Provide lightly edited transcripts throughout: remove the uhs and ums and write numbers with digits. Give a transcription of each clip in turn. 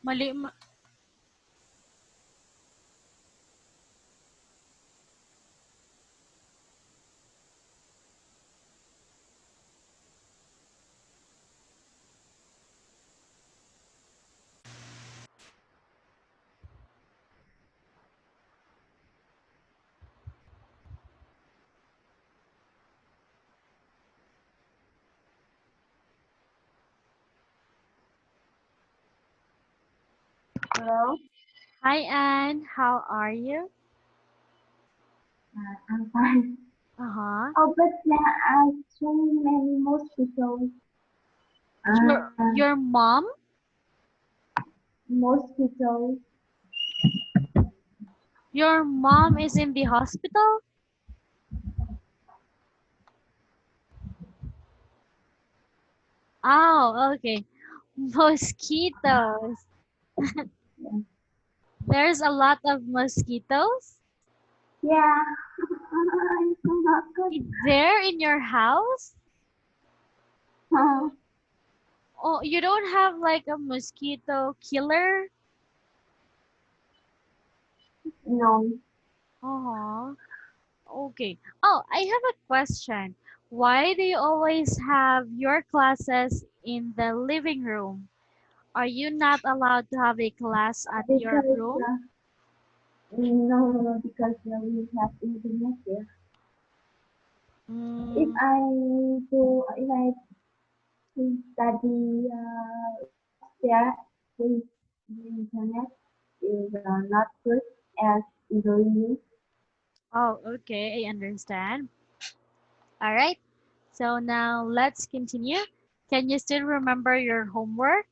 Mali. Hello. Hi, Anne. How are you? I'm fine. Uh-huh. Oh, but there are so many mosquitoes. Your Uh, your mom? mosquitoes. Your mom is in the hospital? Oh, okay. Mosquitoes. Yeah. There's a lot of mosquitoes. Yeah. It's not good. Is there in your house? Oh, Oh, you don't have like a mosquito killer? no. Uh-huh. Okay. Oh, I have a question. Why do you always have your classes in the living room? Are you not allowed to have a class at your Because room? no, because we have internet here. If Mm, I if I study there, the internet is not good as in the room. oh, okay, I understand. All right. So now let's continue. Can you still remember your homework?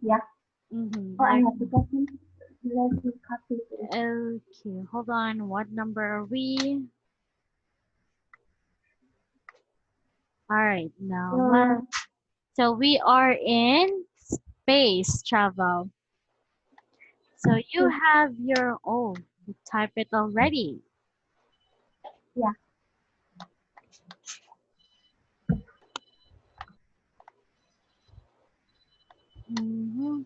Yeah. Mm-hmm. Oh, I have the question. Let me copy it. Okay, hold on. What number are we? All right, now Uh, let's. So we are in space travel. So you have your, oh, you type it already. yeah. Mm-hmm.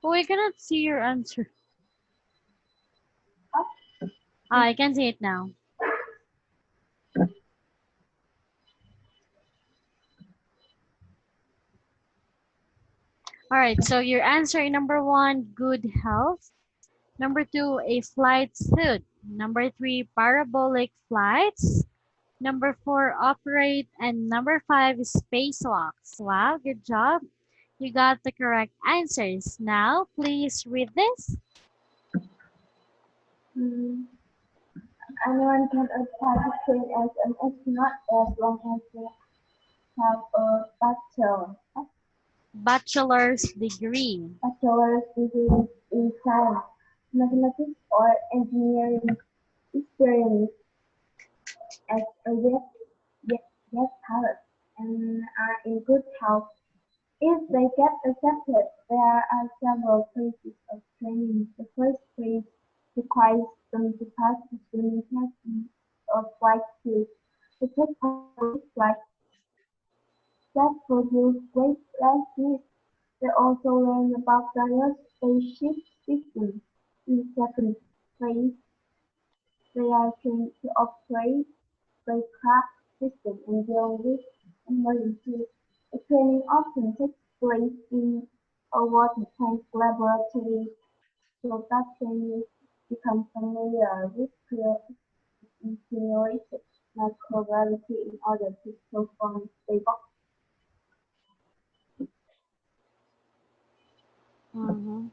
Oh, I cannot see your answer. Ah, I can see it now. All right, so your answer in number one, good health. Number two, a flight suit. Number three, parabolic flights. Number four, operate. And number five, spacewalks. Wow, good job. You got the correct answers. Now, please read this. Mm, anyone can participate as an astronaut as long as they have a Bachelor's degree. bachelor's degree in science, mathematics, or engineering experience as a yes pilot and are in good health. If they get accepted, there are several phases of training. The first phase requires them to pass the swimming test of flight skills. The take flight that produce great lessons. They also learn about various spaceship systems. In the second phase, they are trained to operate spacecraft systems and deal with emergencies. The training often takes place in a water tank laboratory so that trainees become familiar with simulated microgravity in order to perform stable. Mhm.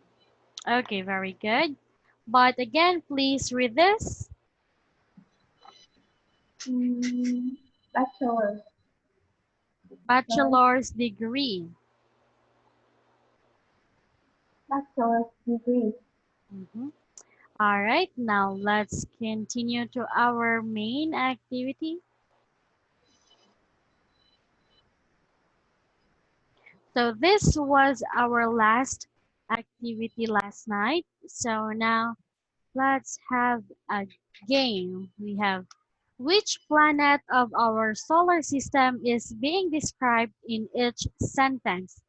Okay, very good. But again, please read this. Mm, bachelor's, bachelor's, Bachelor's degree. bachelor's degree. Mhm. All right, now let's continue to our main activity. So this was our last activity last night. So now let's have a game. We have which planet of our solar system is being described in each sentence?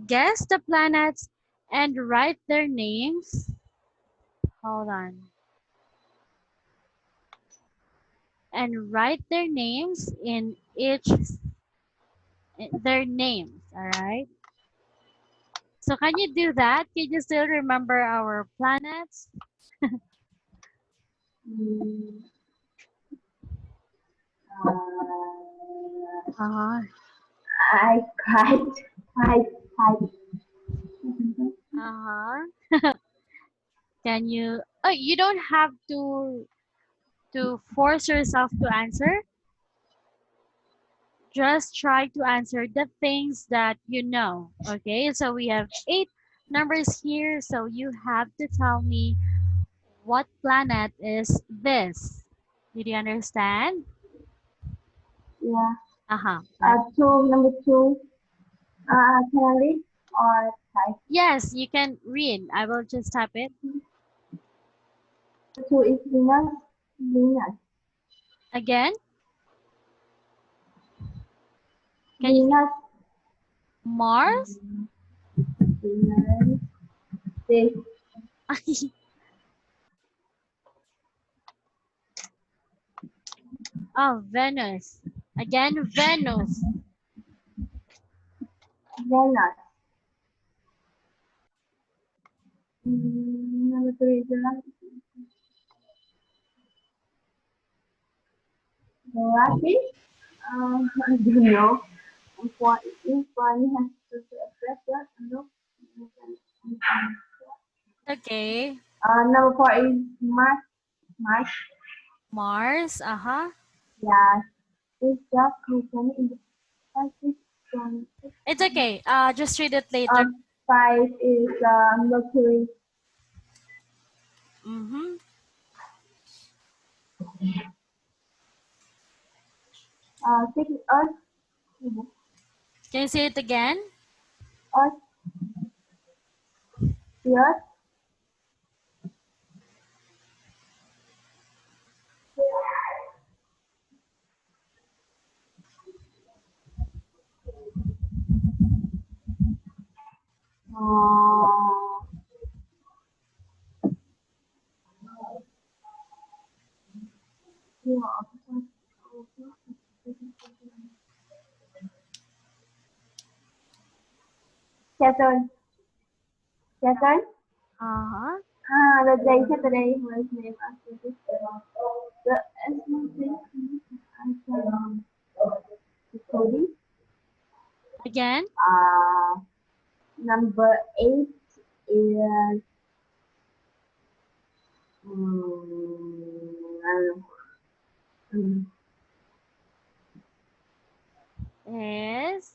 Guess the planets and write their names. Hold on. And write their names in their names, all right? So can you do that? Can you still remember our planets? Mm, Uh-huh. I cried, cried, cried. Uh-huh. Can you oh you don't have to force yourself to answer. Just try to answer the things that you know. Okay, so we have eight numbers here. So you have to tell me what planet is this. Did you understand? Yeah. Uh-huh. Let's Number two. Can I read or type? yes, you can read. I will just type it. Two is Venus. Venus. Again, can you say Venus. Mars? Venus. This. Oh, Venus. Again, Venus. Venus. Number three is Galaxy. I don't know. And four is one has to express that. No. Okay. Number four is Mars. Mars. Mars. Uh-huh. Yes. Is the company in the Pacific from It's okay. Just read it later. um, five is Mercury. Mm-hmm. Six is Earth. Can you say it again? Earth. The Earth. Uh, yeah. Saturn. Saturn. Uh-huh. The day Saturday was named after this. The ancient Cody. Again. Number eight is I don't know. Is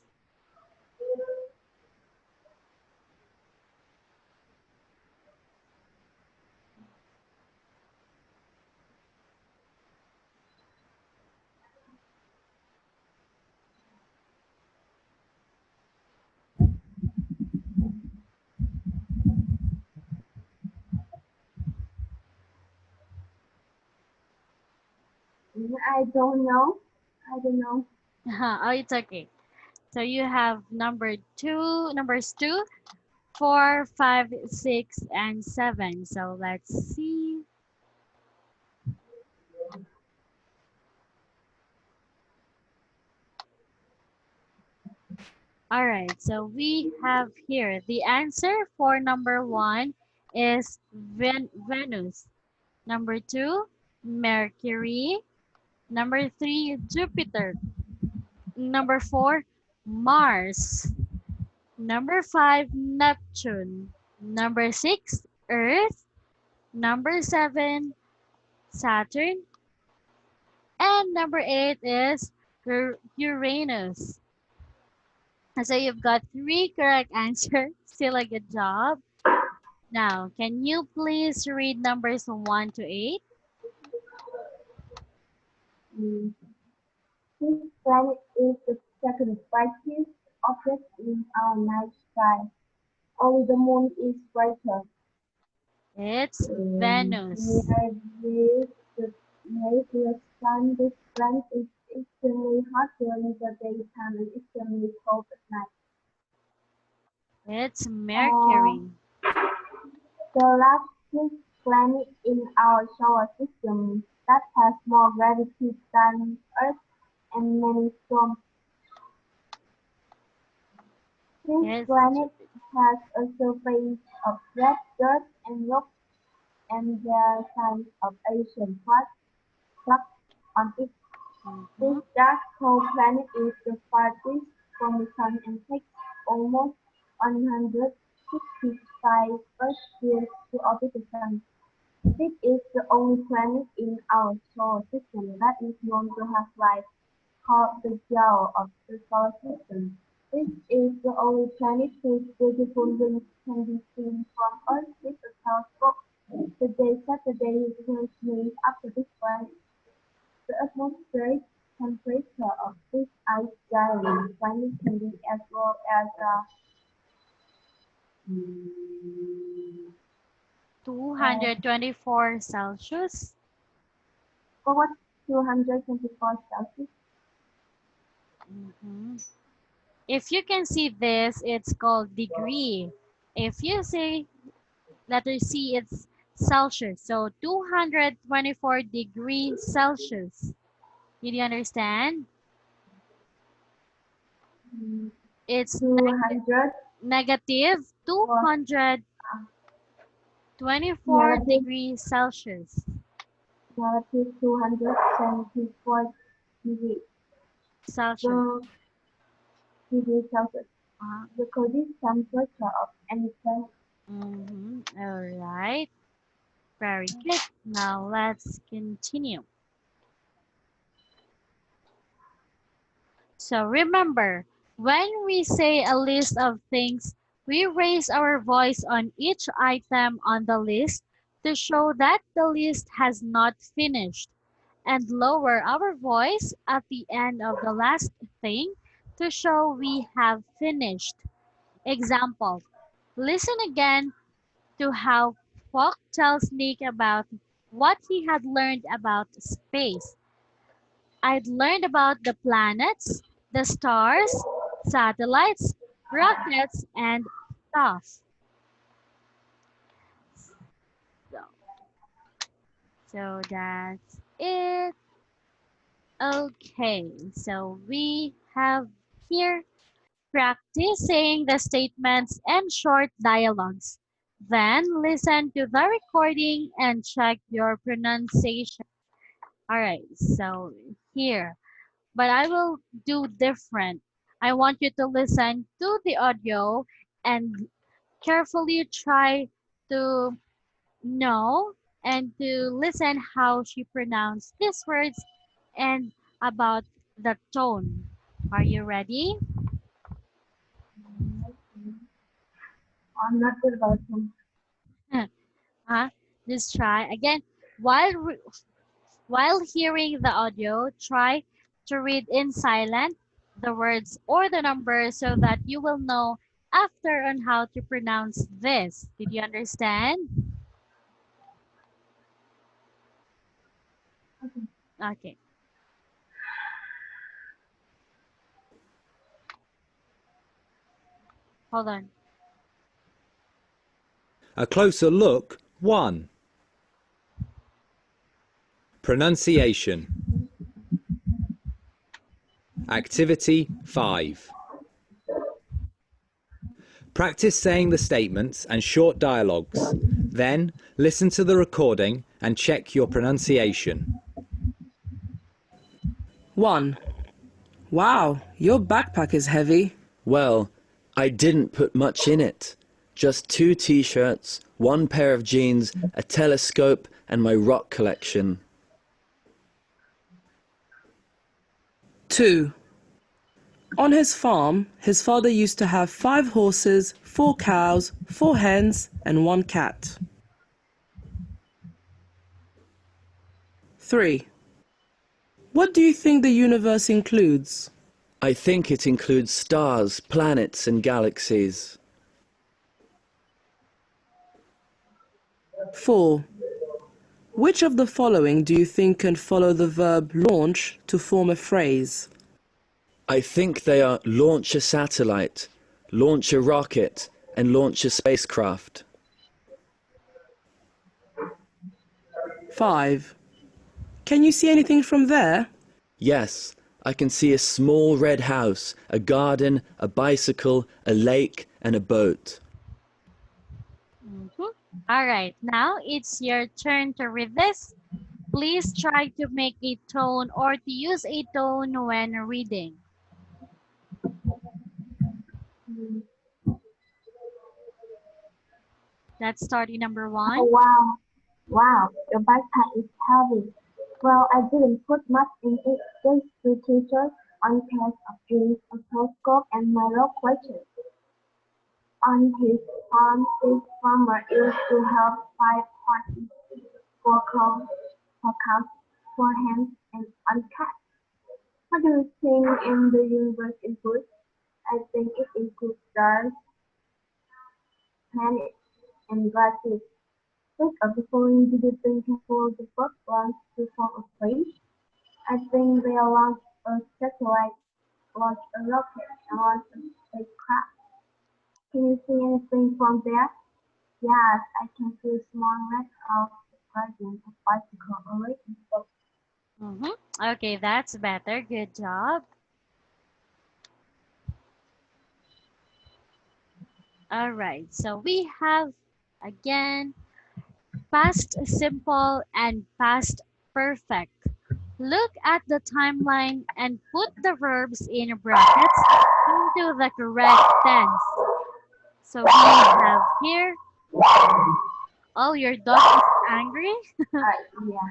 I don't know. I don't know. oh, it's okay. So you have numbers two, four, five, six, and seven. So let's see. All right. So we have here the answer for number one is Venus. Number two, Mercury. Number three, Jupiter. Number four, Mars. Number five, Neptune. Number six, Earth. Number seven, Saturn. And number eight is Uranus. So you've got three correct answers. Still a good job. Now, can you please read numbers one to eight? Mm. This planet is the second brightest object in our night sky. Only the moon is brighter. It's Venus. Near this, near the sun, this planet is extremely hot during the daytime and extremely cold at night. It's Uh, Mercury. the largest planet in our solar system that has more gravity than Earth and many storms. This It's planet has a surface of red dirt and rock and there are signs of Asian flux on it. This mhm, dark cold planet is the farthest from the Sun and takes almost 165 Earth years to orbit the Sun. It is the only planet in our solar system that is known to have life, called the jewel of the solar system. This is the only planet whose beautiful rings can be seen from Earth with a telescope. The Saturday was named after this planet. The atmospheric temperature of this ice giant planet can be as low as uh, 224 Celsius. over 224 Celsius. Mhm. If you can see this, it's called degree. If you say letter C, it's Celsius. So 224 degrees Celsius. Did you understand? Mm, It's 200 negative or 224 negative degrees Celsius. negative 274 degrees. Celsius. The degrees Celsius. Uh, The coldest temperature of any planet. All right. Very good. Now let's continue. So remember, when we say a list of things, we raise our voice on each item on the list to show that the list has not finished, and lower our voice at the end of the last thing to show we have finished. Example, listen again to how Fogg tells Nick about what he had learned about space. I'd learned about the planets, the stars, satellites, rockets, and stuff. So, so that's it. Okay, so we have here practice saying the statements and short dialogues. Then listen to the recording and check your pronunciation. All right, so here, but I will do different. I want you to listen to the audio and carefully try to know and to listen how she pronounced these words and about the tone. Are you ready? I'm not good about them. Huh? Just try again. While while hearing the audio, try to read in silent the words or the numbers so that you will know after on how to pronounce this. Did you understand? Okay, hold on. A closer look 1. Pronunciation. Activity 5. Practice saying the statements and short dialogues. Then listen to the recording and check your pronunciation. 1. Wow, your backpack is heavy. Well, I didn't put much in it. Just 2 t-shirts, 1 pair of jeans, a telescope, and my rock collection. 2. On his farm, his father used to have 5 horses, 4 cows, 4 hens, and 1 cat. 3. What do you think the universe includes? I think it includes stars, planets, and galaxies. 4. Which of the following do you think can follow the verb launch to form a phrase? I think they are launch a satellite, launch a rocket, and launch a spacecraft. 5. Can you see anything from there? Yes, I can see a small red house, a garden, a bicycle, a lake, and a boat. Mhm. All right, now it's your turn to read this. Please try to make a tone or to use a tone when reading. Mm. Let's start in number Oh, 1. wow. Wow, your backpack is heavy. Well, I didn't put much in it. Just two t-shirts, one pair of jeans, a telescope, and my rock questions. On his farm, this farmer used to have 5 horses, 4 cows, 4 cows, 4 hens, and 1 cat. What do you think in the universe includes? I think it includes stars, planets, and galaxies. Which of the following do you think will the first ones to form a place? I think they launch a satellite, launch a rocket, and launch a spacecraft. Can you see anything from there? Yes, I can see a small red house, a garden, a bicycle, a lake, and so. Mhm. Okay, that's better. Good job. All right, so we have again past simple and past perfect. Look at the timeline and put the verbs in brackets into the correct tense. So we have here, oh, your dog is angry? Yeah.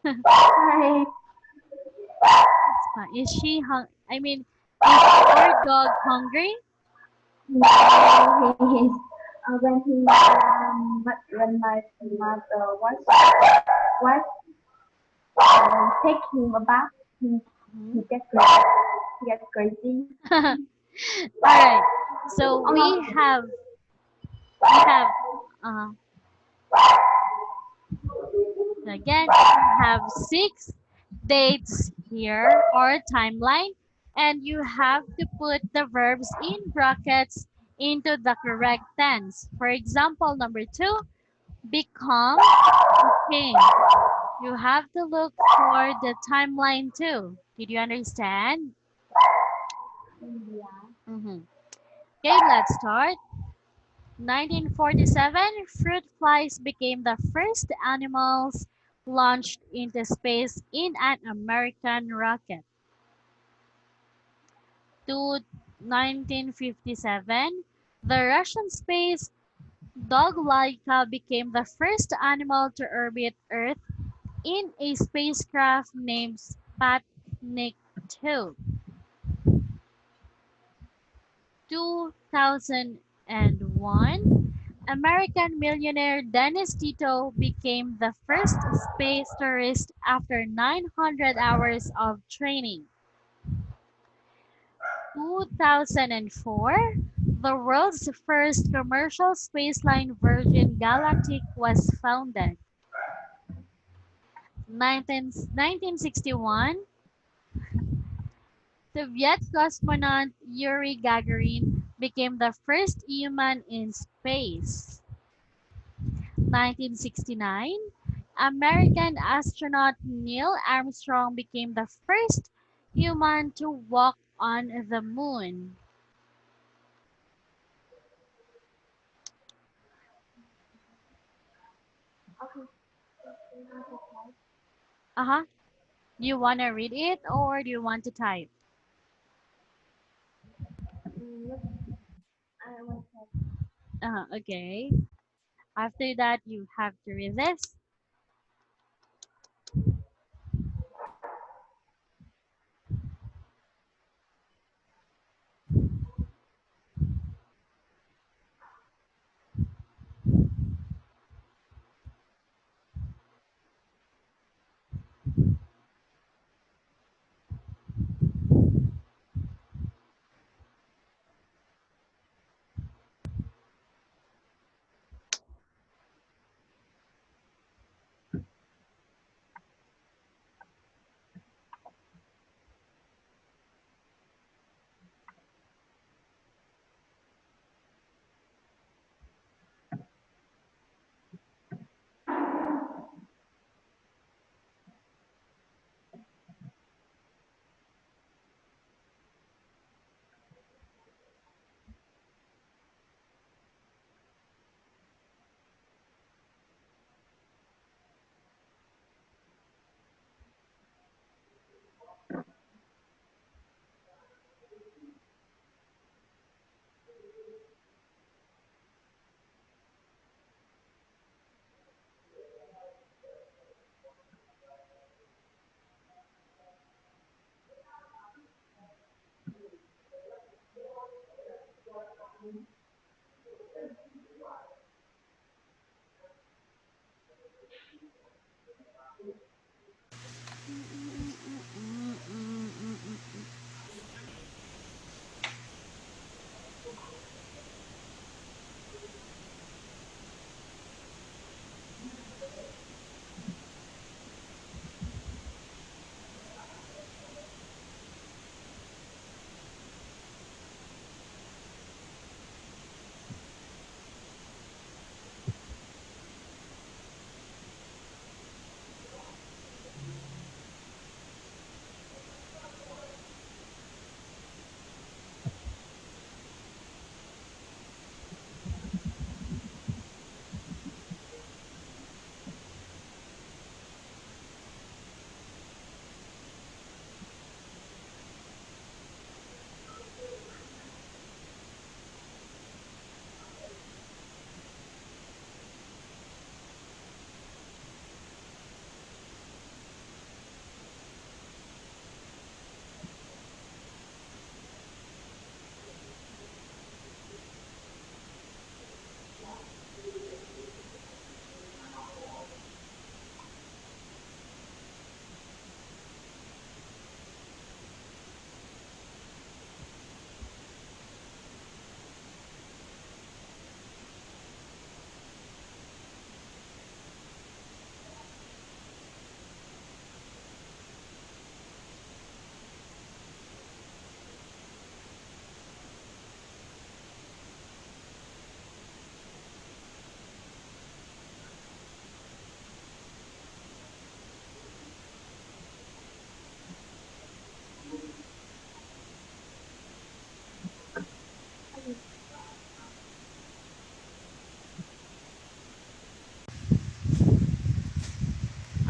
Hi. It's fine. Is she I mean, is your dog hungry? No, he is. But when my mother was take him a bath, he Mhm. gets crazy. He gets crazy. All right. So we have uh, again we have 6 dates here or timeline, and you have to put the verbs in brackets into the correct tense. For example, number 2, become, became. You have to look for the timeline too. Did you understand? Yeah. Mm-hmm. Okay, let's start. 1947, fruit flies became the first animals launched into space in an American rocket. To 1957, the Russian space dog Laika became the first animal to orbit Earth in a spacecraft named Sputnik 2. 2001, American millionaire Dennis Tito became the first space tourist after 900 hours of training. 2004, the world's first commercial spaceline Virgin Galactic was founded. 1961, Soviet cosmonaut Yuri Gagarin became the first human in space. 1969, American astronaut Neil Armstrong became the first human to walk on the moon. Okay. Uh-huh. Do you want to read it or do you want to type? Look, I was Okay. After that, you have to read this.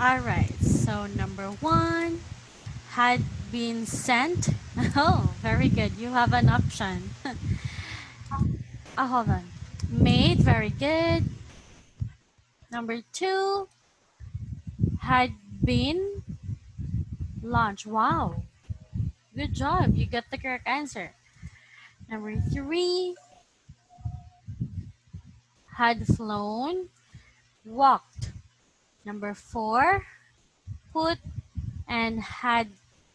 All right. So number one had been sent. Oh, very good. You have an option. Hold on. Made. Very good. Number two had been launched. Wow. Good job. You got the correct answer. Number three had flown, walked. Number four, put and had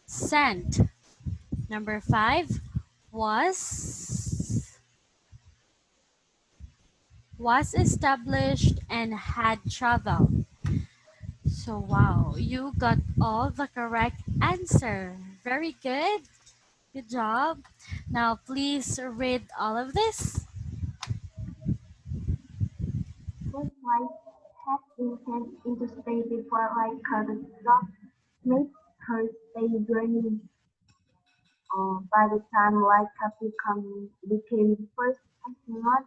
sent. Number five was established and had traveled. So wow, you got all the correct answer. Very good. Good job. Now please read all of this. This flight had been sent into space before light catastrophe made her stay journey. By the time light became the first astronaut,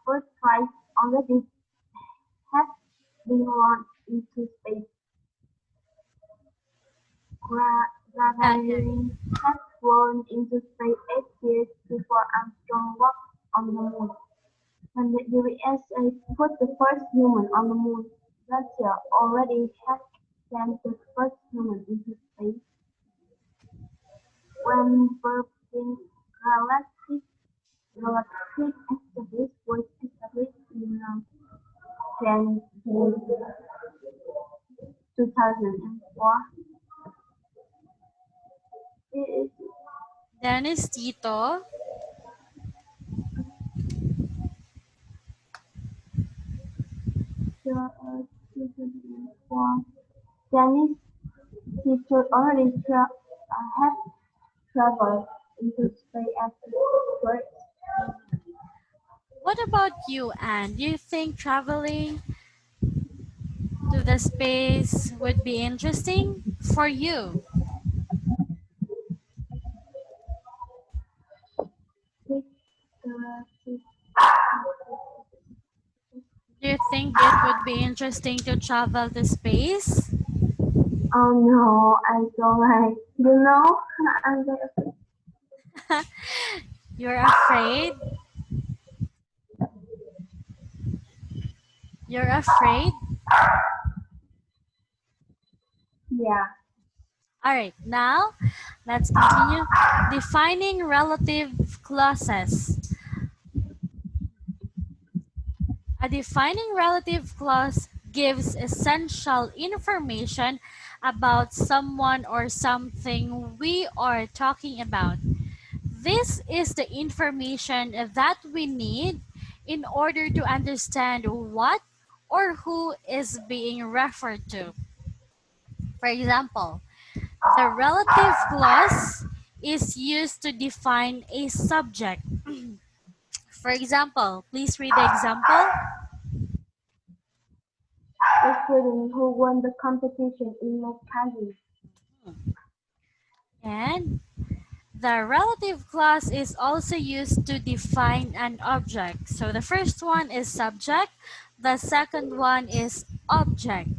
first flight already had been launched into space. Yeah. Gagarin had flown into space 8 years before Armstrong walked on the moon. When the USA put the first human on the moon, Russia already had sent the first human into space. When Perkins Galactic Established was established in January 2004. It is Dennis Tito. uh, 2004. Chinese teachers already have traveled into space as experts. What about you, Anne? Do you think traveling to the space would be interesting for you? Do you think it would be interesting to travel to space? Oh no, I don't like. I'm very afraid. You're afraid? You're afraid? Yeah, All right, now let's continue defining relative clauses. A defining relative clause gives essential information about someone or something we are talking about. This is the information that we need in order to understand what or who is being referred to. For example, the relative clause is used to define a subject. For example, please read the example. The student who won the competition in math classes. And the relative clause is also used to define an object. So the first one is subject, the second one is object.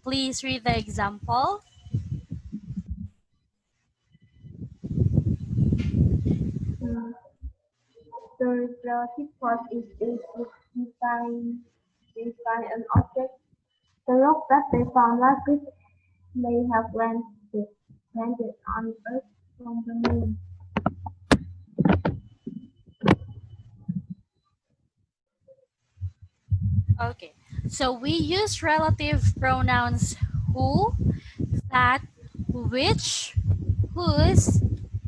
Please read the example. Mm, the relative clause is used to define an object. The rock that they found last week may have landed on Earth from the moon. Okay, so we use relative pronouns who, that, which, whose,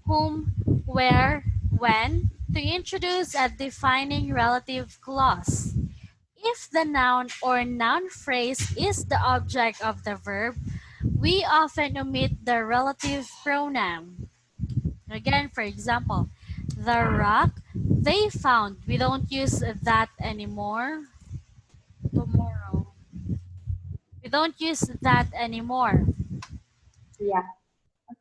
whom, where, when to introduce a defining relative clause. If the noun or noun phrase is the object of the verb, we often omit the relative pronoun. Again, for example, the rock they found. We don't use that anymore. Tomorrow. We don't use that anymore. Yeah.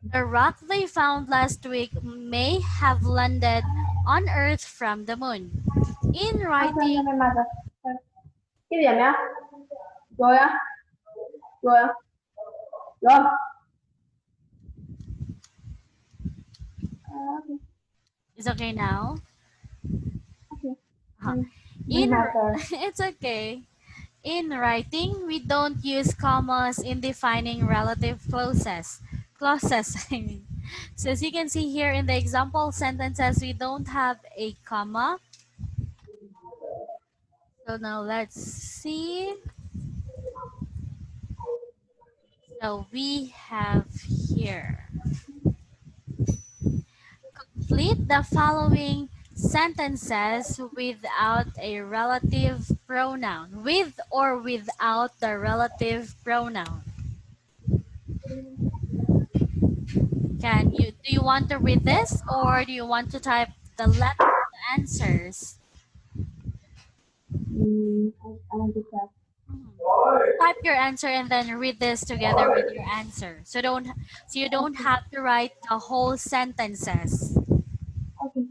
The rock they found last week may have landed on Earth from the moon. In Ăn cơm cho writing, em mà rồi. Cái gì vậy mẹ? Rồi á? Rồi á? Rồi. Okay. is okay now? Okay. Uh-huh. My In mother. it's okay. In writing, we don't use commas in defining relative clauses. Clauses, I mean. So as you can see here in the example sentences, we don't have a comma. So now let's see. So we have here. Complete the following sentences without a relative pronoun. With or without the relative pronoun. Do you want to read this or do you want to type the answers? I want to try. Mhm. Type your answer and then read this together with your answer. So you don't have to write the whole sentences. Okay.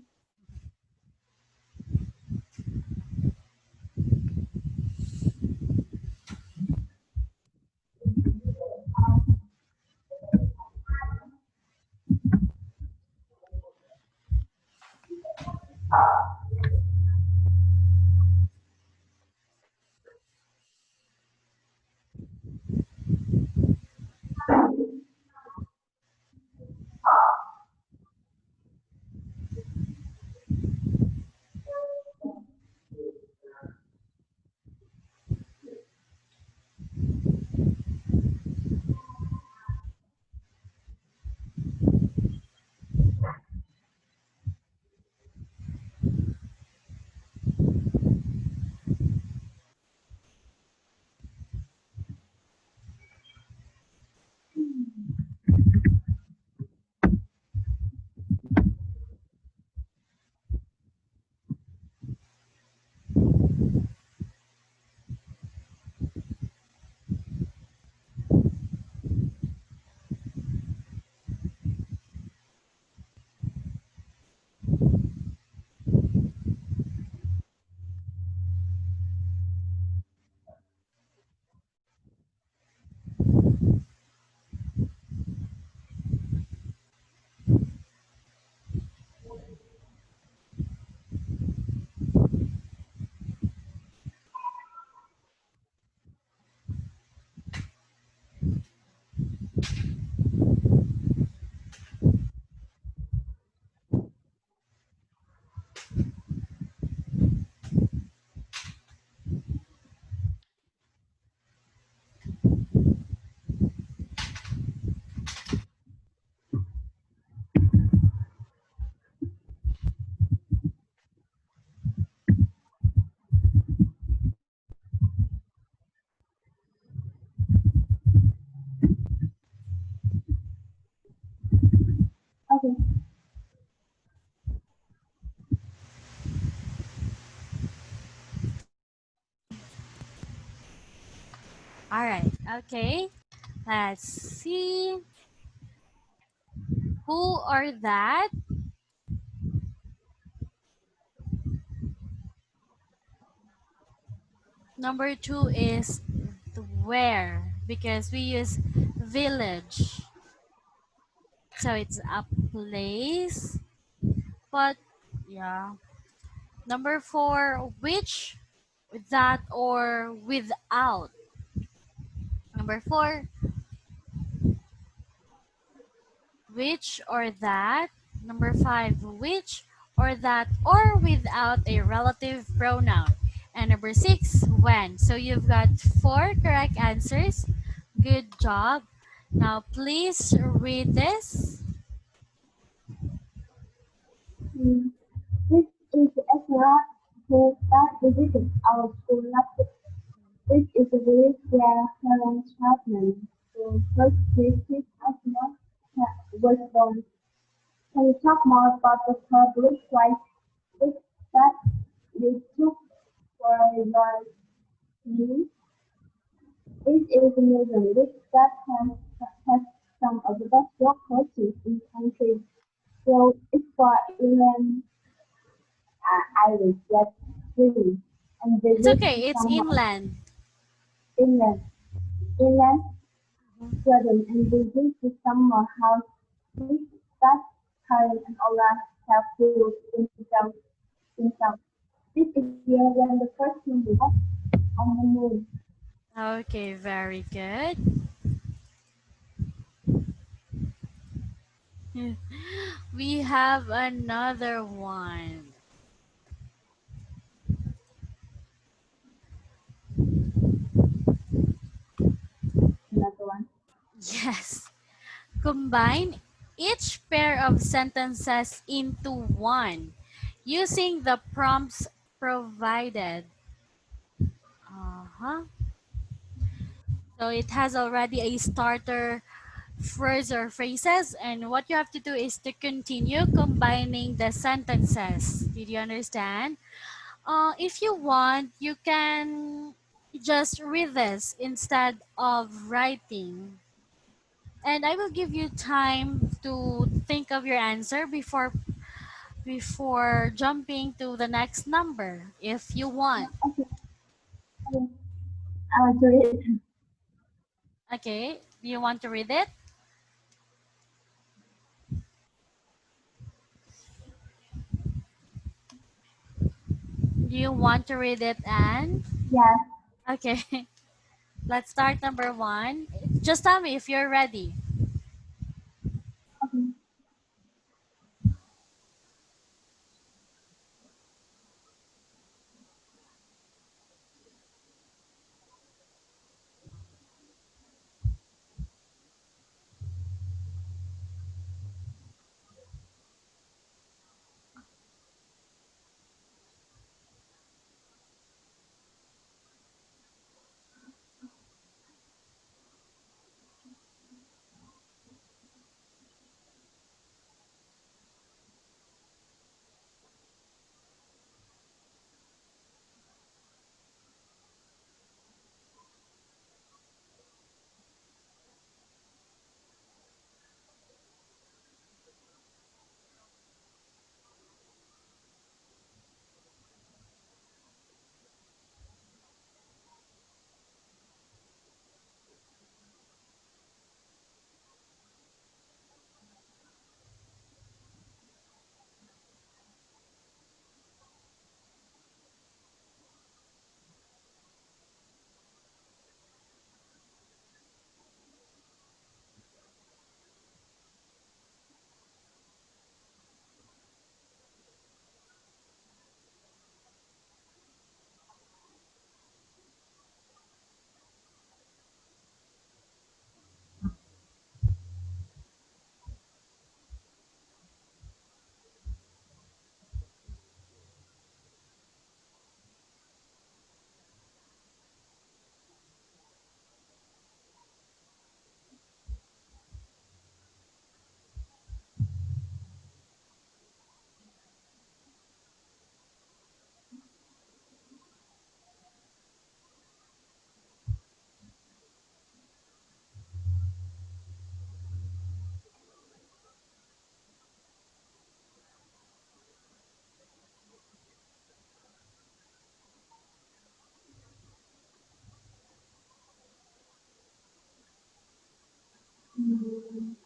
All right. Okay. Let's see. Who or that? Number two is the where because we use village. So it's a place. But yeah. Number four, which, that, or without. Number four, which or that. Number five, which or that or without a relative pronoun. And number six, when. So you've got four correct answers. Good job. Now please read this. Mm, this is Ezra who started visiting our school last week. This is a village where Helen Chapman, the first British astronaut, was born. Can you talk more about the public flight trip that you took for your team? This is a museum which that has some of the best rock courses in the country. So it's for inland islands that free and It's visit okay, it's some inland. inland inland Sweden and visit the summer house which that Karen and Ola have built themselves. This is where when the first man walked on the moon. Okay, very good. We have another one. Another one. Yes. Combine each pair of sentences into one using the prompts provided. Uh-huh. So it has already a starter phrase or phrases, and what you have to do is to continue combining the sentences. Did you understand? If you want, you can just read this instead of writing. And I will give you time to think of your answer before jumping to the next number if you want. Okay, okay. I'll do it. Okay, do you want to read it? Do you want to read it, Anne? Yes. Okay, let's start number one. Just tell me if you're ready. Okay.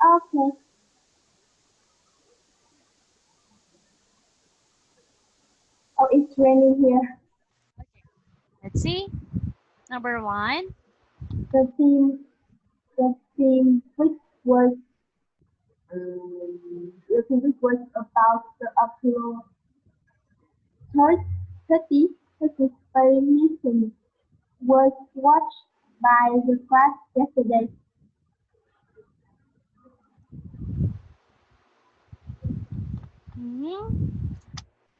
Okay. Oh, it's raining here. Let's see. Number one. The theme, the theme which was, the theme which was about the Apollo 30 mission was watched by the class yesterday. Mhm.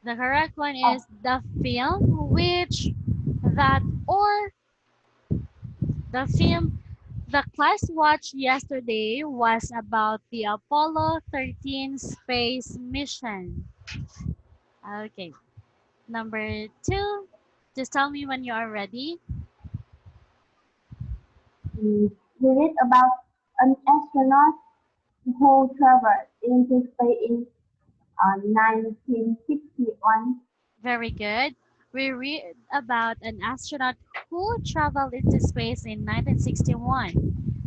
The correct one Oh, is the film which that or the film the class watched yesterday was about the Apollo 13 space mission. Okay. Number two. Just tell me when you are ready. we read about an astronaut who traveled into space in 1961. Very good. We read about an astronaut who traveled into space in 1961.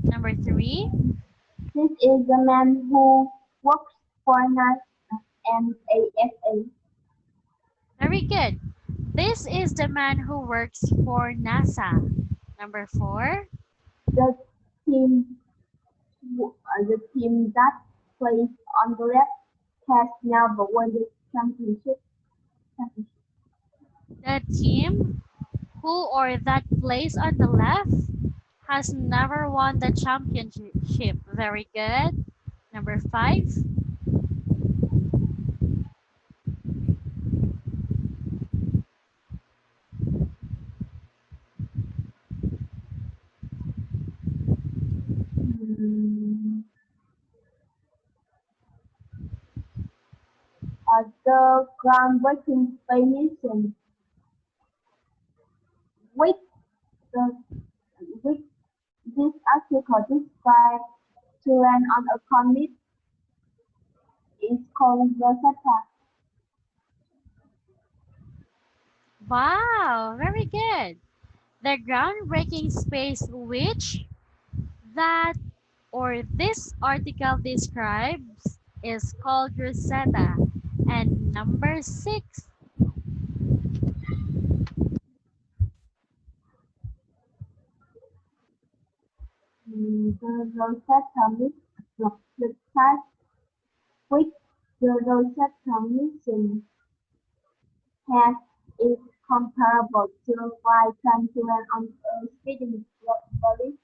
Number three. This is the man who works for NASA and ASA. Very good. This is the man who works for NASA. Number four. The team, the team that plays on the left has never won the championship. The team who or that plays on the left has never won the championship. Very good. Number five. Hmm, the groundbreaking space mission with the with this article describes to land on a comet is called Rosetta. Wow, very good. The groundbreaking space which that or this article describes is called Rosetta. And number six. The Rosetta mission, no, the task which the Rosetta mission has is comparable to why trying to land on a speeding bullet.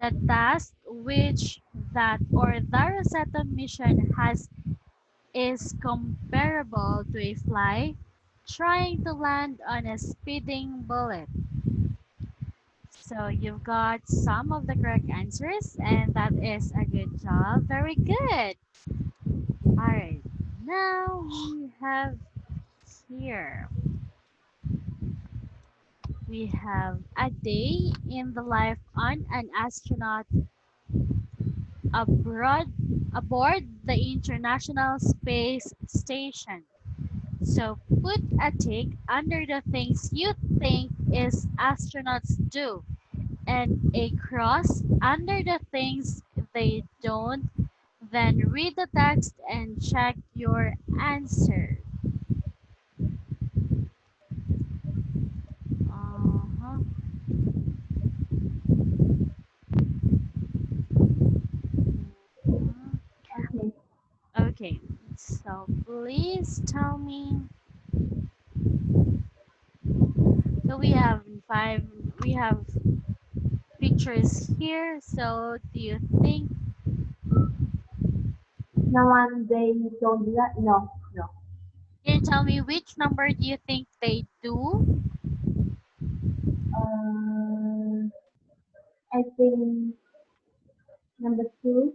The task which that or the Rosetta mission has is comparable to a fly trying to land on a speeding bullet. So you've got some of the correct answers, and that is a good job. Very good. All right. Now we have here we have a day in the life on an astronaut abroad aboard the International Space Station. So put a tick under the things you think is astronauts do and a cross under the things they don't. Then read the text and check your answer. Uh-huh. Okay. Okay, so please tell me. So we have pictures here. So do you think, No one they don't do that. No, no. can you tell me which number do you think they do? Uh, I think number two,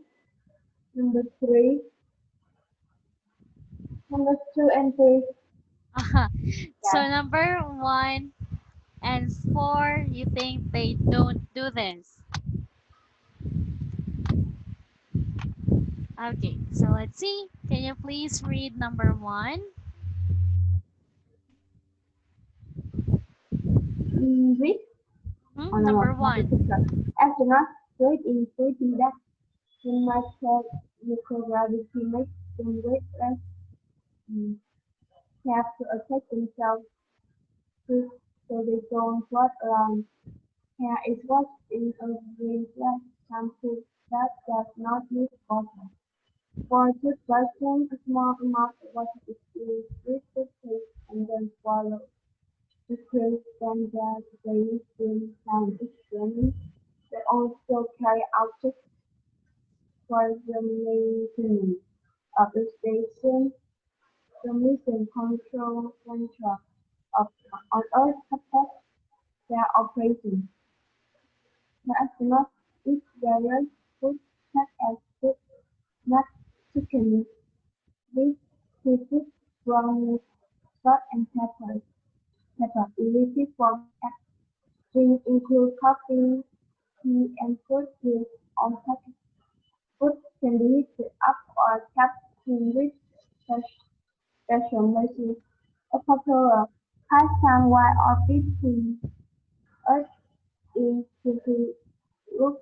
number three, number two and three. So Yeah. number one and four, you think they don't do this? Okay, so let's see. Can you please read number one? Which? Oh no, Number not the one. picture. Astronaut straight in sleeping bag. In my case, microgravity makes them weightless, mm, have to attach themselves to so they don't float around. Hair is washed in a green flat shampoo that does not need water. For toothbrushing, a small amount of water is used with the toothpaste and then swallowed. To create standard daily skin time experiments, they also carry out checks for the maintenance of the station. The mission control center of on Earth supports their operations. The astronauts eat various foods such as fruit, nuts, chicken, beef, seafood, ground meat, salt and pepper, easy for drinks include coffee, tea, and fruit juice on packaged food can be heated up or kept in with special machines. A popular pastime while orbiting Earth is simply look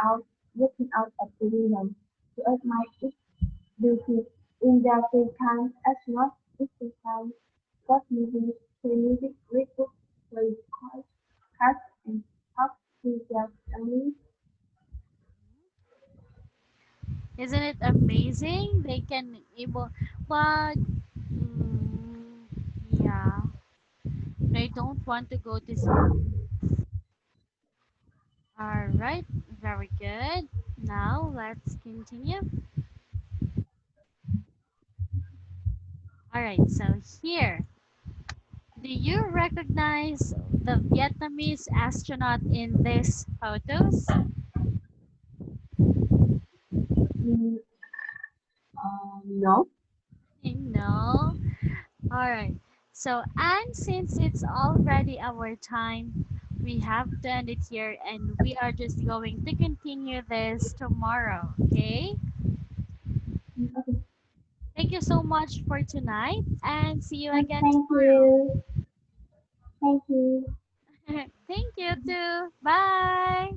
out, looking out of the window to admire its beauty. In their free time, astronauts exercise, watch movies, play music, read books, play cards, and talk to their families. Isn't it amazing? They can able, but yeah, I don't want to go to space. All right, very good. Now let's continue. All right, so here, do you recognize the Vietnamese astronaut in these photos? Mm, no. No. All right. So, and since it's already our time, we have to end it here and we are just going to continue this tomorrow. Okay? Okay. Thank you so much for tonight and see you again Thank tomorrow. you. Thank you. Thank you too. Bye.